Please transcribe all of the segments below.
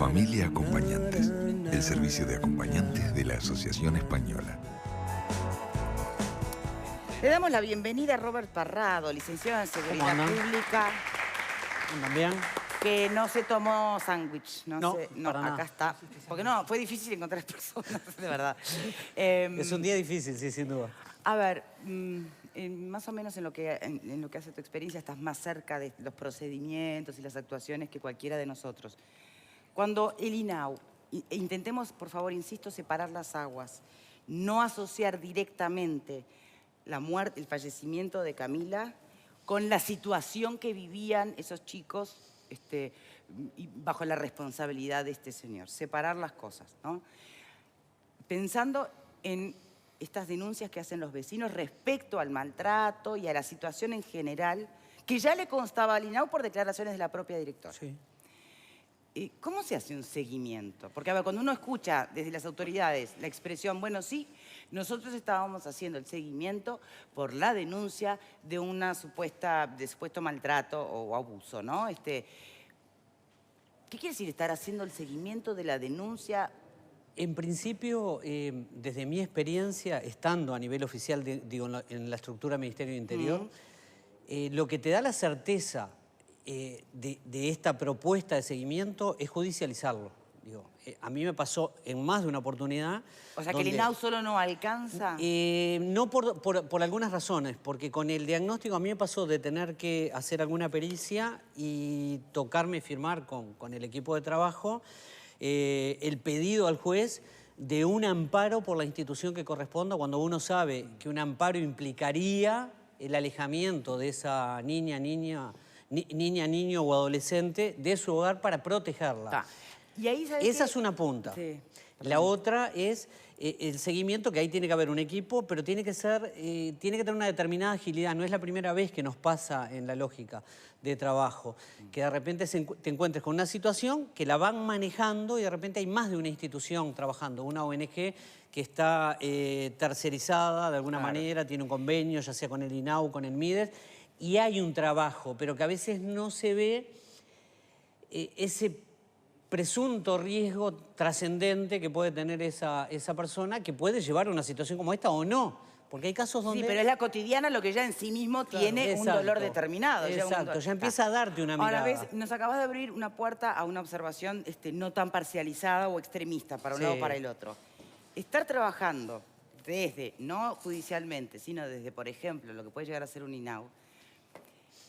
Familia Acompañantes, el servicio de acompañantes de la Asociación Española. Le damos la bienvenida a Robert Parrado, licenciado en Seguridad Pública. ¿Andan bien? Que no se tomó sándwich. No, para acá nada. está. Porque no, fue difícil encontrar personas, de verdad. Es un día difícil, sí, sin duda. A ver, más o menos en lo que hace tu experiencia, estás más cerca de los procedimientos y las actuaciones que cualquiera de nosotros. Cuando el INAU, intentemos, por favor, insisto, separar las aguas, no asociar directamente la muerte, el fallecimiento de Camila con la situación que vivían esos chicos bajo la responsabilidad de este señor. Separar las cosas, ¿no? Pensando en estas denuncias que hacen los vecinos respecto al maltrato y a la situación en general, que ya le constaba al INAU por declaraciones de la propia directora. Sí. ¿Cómo se hace un seguimiento? Porque a ver, cuando uno escucha desde las autoridades la expresión, bueno, sí, nosotros estábamos haciendo el seguimiento por la denuncia de supuesto maltrato o abuso, ¿no? ¿Qué quiere decir estar haciendo el seguimiento de la denuncia? En principio, desde mi experiencia, estando a nivel oficial, en la estructura del Ministerio del Interior, lo que te da la certeza de esta propuesta de seguimiento es judicializarlo. A mí me pasó en más de una oportunidad. O sea, que el INAU solo no alcanza. No por algunas razones, porque con el diagnóstico a mí me pasó de tener que hacer alguna pericia y tocarme firmar con el equipo de trabajo el pedido al juez de un amparo por la institución que corresponda, cuando uno sabe que un amparo implicaría el alejamiento de esa niña, niño o adolescente de su hogar para protegerla. Y ahí, esa es una punta. Sí. La otra es el seguimiento, que ahí tiene que haber un equipo, pero tiene que tener una determinada agilidad. No es la primera vez que nos pasa en la lógica de trabajo, que de repente te encuentres con una situación que la van manejando y de repente hay más de una institución trabajando, una ONG que está tercerizada de alguna manera, tiene un convenio, ya sea con el INAU, con el MIDES, y hay un trabajo, pero que a veces no se ve ese presunto riesgo trascendente que puede tener esa persona, que puede llevar a una situación como esta o no. Porque hay casos donde... Sí, pero es la cotidiana lo que ya en sí mismo tiene un dolor determinado. Exacto, ya empieza a darte una mirada. Ahora, ves, nos acabas de abrir una puerta a una observación no tan parcializada o extremista para un lado o para el otro. Estar trabajando desde, no judicialmente, sino desde, por ejemplo, lo que puede llegar a ser un INAU,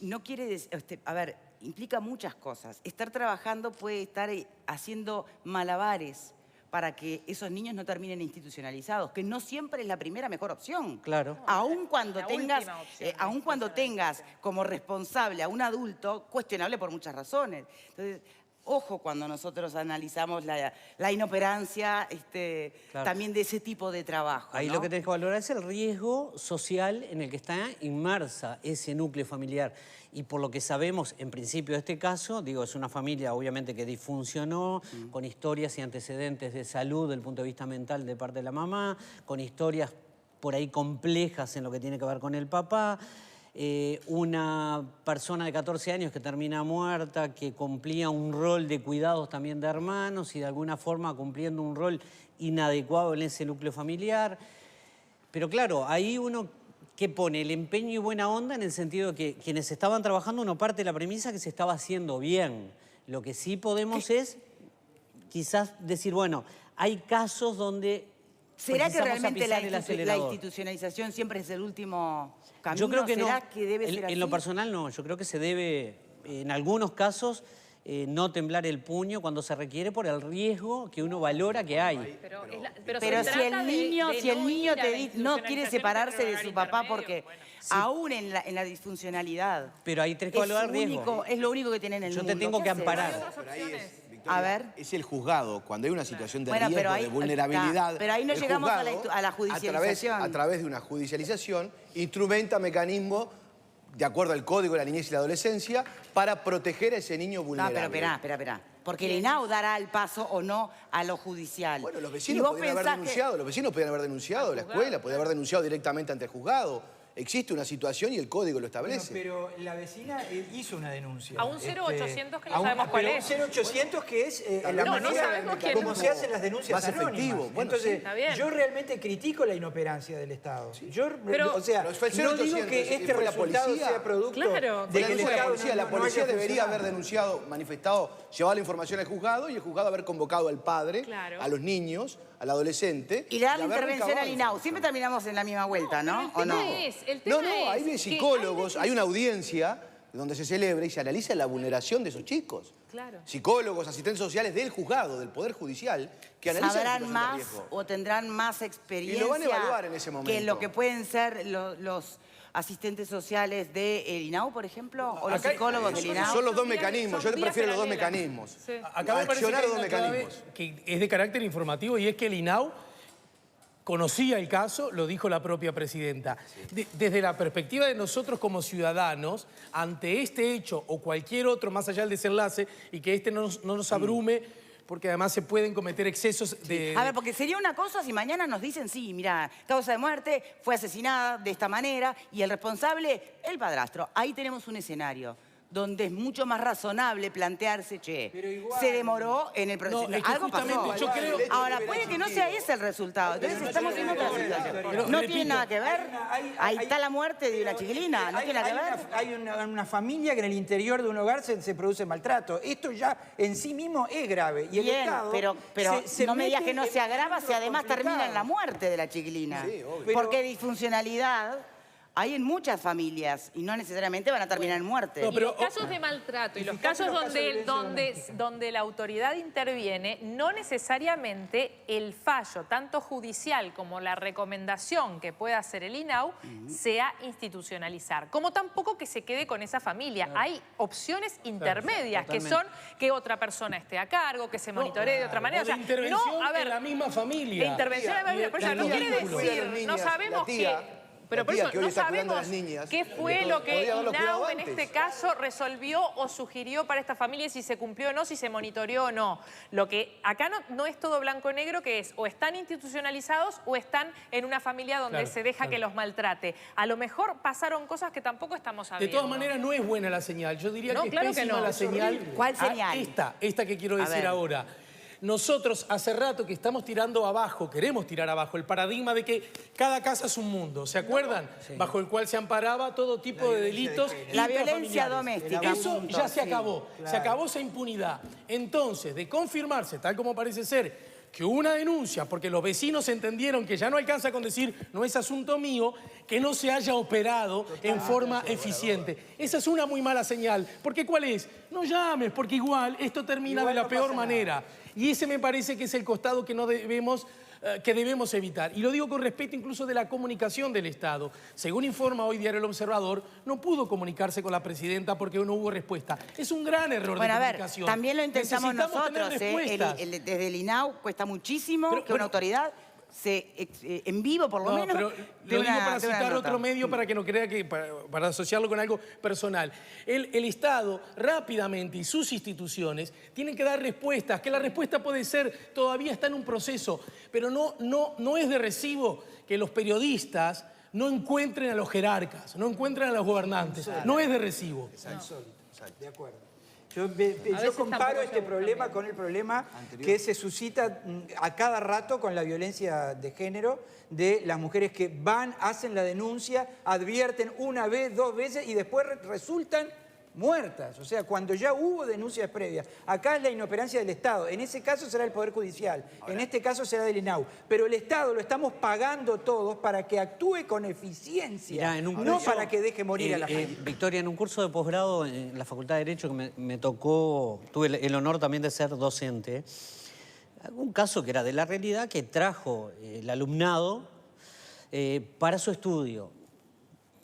no quiere decir... a ver, implica muchas cosas. Estar trabajando puede estar haciendo malabares para que esos niños no terminen institucionalizados, que no siempre es la primera mejor opción. Claro. Aun cuando tengas como responsable a un adulto, cuestionable por muchas razones. Entonces, ojo cuando nosotros analizamos la inoperancia también de ese tipo de trabajo. Ahí ¿no? lo que tenés que valorar es el riesgo social en el que está inmersa ese núcleo familiar. Y por lo que sabemos, en principio de este caso, es una familia obviamente que disfuncionó, con historias y antecedentes de salud desde el punto de vista mental de parte de la mamá, con historias por ahí complejas en lo que tiene que ver con el papá. Una persona de 14 años que termina muerta, que cumplía un rol de cuidados también de hermanos y de alguna forma cumpliendo un rol inadecuado en ese núcleo familiar. Pero claro, ahí uno que pone el empeño y buena onda en el sentido de que quienes estaban trabajando uno parte de la premisa que se estaba haciendo bien. Lo que sí podemos es quizás decir, bueno, hay casos donde... ¿Será que realmente la institucionalización siempre es el último camino? Yo creo que ¿Será no. que debe ser así? En lo personal no. Yo creo que se debe, en algunos casos, no temblar el puño cuando se requiere por el riesgo que uno valora que hay. Pero si el niño no quiere separarse de su papá porque aún en la disfuncionalidad... Pero ahí tenés que valorar el riesgo. Es lo único que tiene en el mundo. Yo te tengo que amparar. Victoria, a ver. Es el juzgado, cuando hay una situación de riesgo, pero ahí, de vulnerabilidad. Pero ahí no llegamos a la judicialización. A través de una judicialización, instrumenta mecanismos, de acuerdo al Código de la Niñez y la Adolescencia, para proteger a ese niño vulnerable. No, pero espera. Porque el INAU dará el paso o no a lo judicial. Bueno, los vecinos podrían haber denunciado, la escuela podría haber denunciado directamente ante el juzgado. existe una situación y el código lo establece. Bueno, pero la vecina hizo una denuncia. A un 0800 que no sabemos cuál es. Un 0800 que es la no manera sabemos quién. como se hacen las denuncias Más anónimas. efectivo. Bueno, Entonces, Está bien. yo realmente critico la inoperancia del Estado. Yo, Pero- o sea, Pero fue el no digo 0800, que este fue la resultado policía. sea producto Claro. de La que el denuncia de Estado la policía haya debería funcionado. haber denunciado, manifestado, llevado la información al juzgado y el juzgado haber convocado al padre, Claro. a los niños, al adolescente. Y le dan la haber intervención recabado al INAU. Siempre terminamos en la misma vuelta, ¿no? ¿O no? El No, tema no, hay es que psicólogos, hay una audiencia donde se celebra y se analiza la vulneración de esos chicos. Claro. Psicólogos, asistentes sociales del juzgado, del Poder Judicial, que analizan la ¿Sabrán situación de más riesgo. o tendrán más experiencia Y lo van a evaluar en ese que momento. lo que pueden ser los asistentes sociales del INAU, por ejemplo? ¿O los psicólogos del INAU? Son los dos mecanismos, yo Son vías prefiero los dos paralelas. mecanismos. Sí. Acá me parece que Accionar hay los dos una clave mecanismos. que es de carácter informativo y es que el INAU conocía el caso, lo dijo la propia presidenta. Desde la perspectiva de nosotros como ciudadanos, ante este hecho o cualquier otro, más allá del desenlace, y que este no nos abrume, porque además se pueden cometer excesos de... A ver, porque sería una cosa si mañana nos dicen, sí, mira, causa de muerte, fue asesinada de esta manera, y el responsable, el padrastro. Ahí tenemos un escenario donde es mucho más razonable plantearse, che, se demoró en el proceso. No, es que Algo justamente pasó. yo creo- Ahora, puede que no sea ese el resultado. Entonces estamos en otra situación. No tiene nada que ver. Ahí está la muerte de una chiquilina. No tiene nada que ver. Hay una familia que en el interior de un hogar se produce maltrato. Esto ya en sí mismo es grave. Y el Bien, Estado pero se no me digas mete que no en se agrava si encuentros además termina en la complicados. muerte de la chiquilina. Sí, obvio. Porque disfuncionalidad hay en muchas familias y no necesariamente van a terminar en muerte. No, Y pero- los casos de maltrato y los fíjate casos los casos de violencia donde la autoridad interviene, no necesariamente el fallo, tanto judicial como la recomendación que pueda hacer el INAU, sea institucionalizar. Como tampoco que se quede con esa familia. Hay opciones intermedias, que son que otra persona esté a cargo, que se monitoree de otra manera. O de O sea, intervención no, a ver, en la misma familia. de intervención en la misma familia. Pero eso no quiere vínculos. decir, Las no niñas, sabemos la tía, que... Pero la por tía eso que hoy no está cuidando a sabemos las niñas, qué fue lo que podría haberlo INAU cuidado en antes. este caso resolvió o sugirió para esta familia, si se cumplió o no, si se monitoreó o no. Lo que acá no es todo blanco o negro, que es o están institucionalizados o están en una familia donde Claro, se deja claro. que los maltrate. A lo mejor pasaron cosas que tampoco estamos De sabiendo. todas maneras, no es buena la señal. Yo diría No, que claro es que pésima no. la Es señal. ¿Cuál señal? Esta que quiero A decir ver. ahora. Nosotros hace rato que estamos tirando abajo, queremos tirar abajo el paradigma de que cada casa es un mundo. ¿Se acuerdan? Bajo el cual se amparaba todo tipo de delitos. La violencia intrafamiliares. doméstica, Eso punto, ya se sí. acabó. Se acabó esa impunidad. Entonces, de confirmarse, tal como parece ser, que hubo una denuncia porque los vecinos entendieron que ya no alcanza con decir no es asunto mío, que no se haya operado en forma eficiente. Esa es una muy mala señal. Porque ¿cuál es? No llames, porque igual esto termina de la peor manera. Y ese me parece que es el costado que no debemos que debemos evitar. Y lo digo con respeto incluso de la comunicación del Estado. Según informa hoy Diario El Observador, no pudo comunicarse con la presidenta porque no hubo respuesta. Es un gran error Bueno, de a ver, comunicación. también lo intentamos Necesitamos tener nosotros. respuestas. Desde el INAU cuesta muchísimo Pero, que una bueno, autoridad en vivo por lo No, menos... pero dé lo digo una- para dé una citar nota. otro medio para que no crea que, para asociarlo con algo personal. El Estado rápidamente y sus instituciones tienen que dar respuestas, que la respuesta puede ser, todavía está en un proceso, pero no es de recibo que los periodistas no encuentren a los jerarcas, no encuentren a los gobernantes. No es de recibo. De acuerdo. Yo comparo este problema con el problema que se suscita a cada rato con la violencia de género de las mujeres que van, hacen la denuncia, advierten una vez, dos veces y después resultan muertas. O sea, cuando ya hubo denuncias previas. Acá es la inoperancia del Estado. En ese caso será el Poder Judicial. En este caso será del INAU. Pero el Estado lo estamos pagando todos para que actúe con eficiencia. Mirá, en un no curso, para que deje morir a la familia. Victoria, en un curso de posgrado en la Facultad de Derecho que me tocó, tuve el honor también de ser docente, un caso que era de la realidad que trajo el alumnado para su estudio.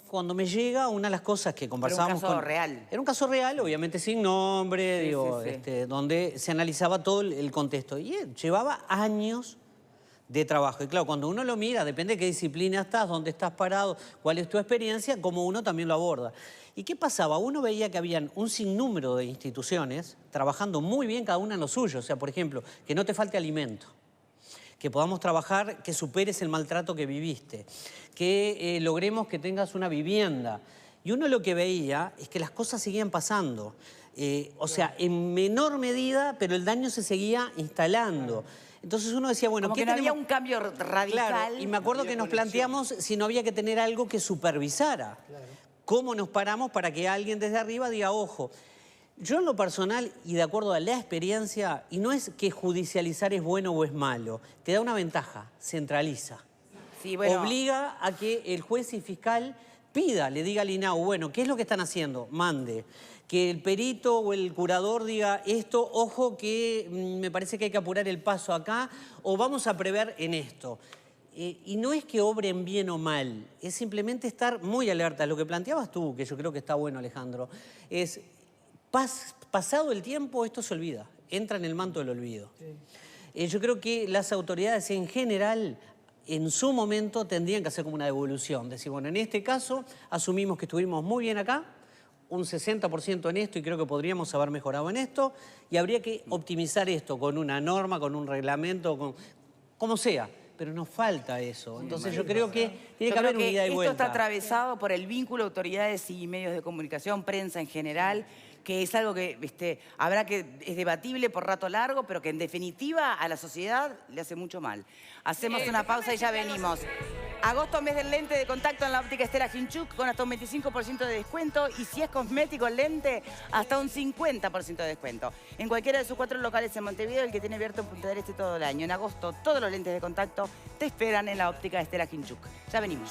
Cuando me llega, una de las cosas que conversábamos... caso real. Era un caso real, obviamente sin nombre, Sí, digo, sí, sí. donde se analizaba todo el contexto. Y llevaba años de trabajo. Y claro, cuando uno lo mira, depende de qué disciplina estás, dónde estás parado, cuál es tu experiencia, cómo uno también lo aborda. ¿Y qué pasaba? Uno veía que habían un sinnúmero de instituciones trabajando muy bien cada una en lo suyo. O sea, por ejemplo, que no te falte alimento, que podamos trabajar, que superes el maltrato que viviste, que logremos que tengas una vivienda. Y uno lo que veía es que las cosas seguían pasando. O sea, en menor medida, pero el daño se seguía instalando. Entonces uno decía, bueno, como ¿qué que no tenemos? había un cambio radical. Claro, y me acuerdo que nos planteamos si no había que tener algo que supervisara. ¿Cómo nos paramos para que alguien desde arriba diga, ojo? Yo en lo personal, y de acuerdo a la experiencia, y no es que judicializar es bueno o es malo, te da una ventaja, centraliza. Sí, bueno. Obliga a que el juez y fiscal pida, le diga al INAU, bueno, ¿qué es lo que están haciendo? Mande. Que el perito o el curador diga esto, ojo que me parece que hay que apurar el paso acá, o vamos a prever en esto. Y no es que obren bien o mal, es simplemente estar muy alerta. Lo que planteabas tú, que yo creo que está bueno, Alejandro, es pasado el tiempo esto se olvida, entra en el manto del olvido. Sí. Yo creo que las autoridades en general, en su momento, tendrían que hacer como una devolución. Decir, bueno, en este caso asumimos que estuvimos muy bien acá, un 60% en esto y creo que podríamos haber mejorado en esto y habría que optimizar esto con una norma, con un reglamento, como sea. Pero nos falta eso. Entonces yo creo que tiene que haber una ida y vuelta. Esto está atravesado por el vínculo de autoridades y medios de comunicación, prensa en general, que es algo que es debatible por rato largo, pero que en definitiva a la sociedad le hace mucho mal. Hacemos una pausa y ya venimos. Agosto, mes del lente de contacto en la óptica Estela Ginchuk con hasta un 25% de descuento y si es cosmético el lente, hasta un 50% de descuento. En cualquiera de sus 4 locales en Montevideo, el que tiene abierto en Punta del Este todo el año. En agosto, todos los lentes de contacto te esperan en la óptica Estela Ginchuk. Ya venimos.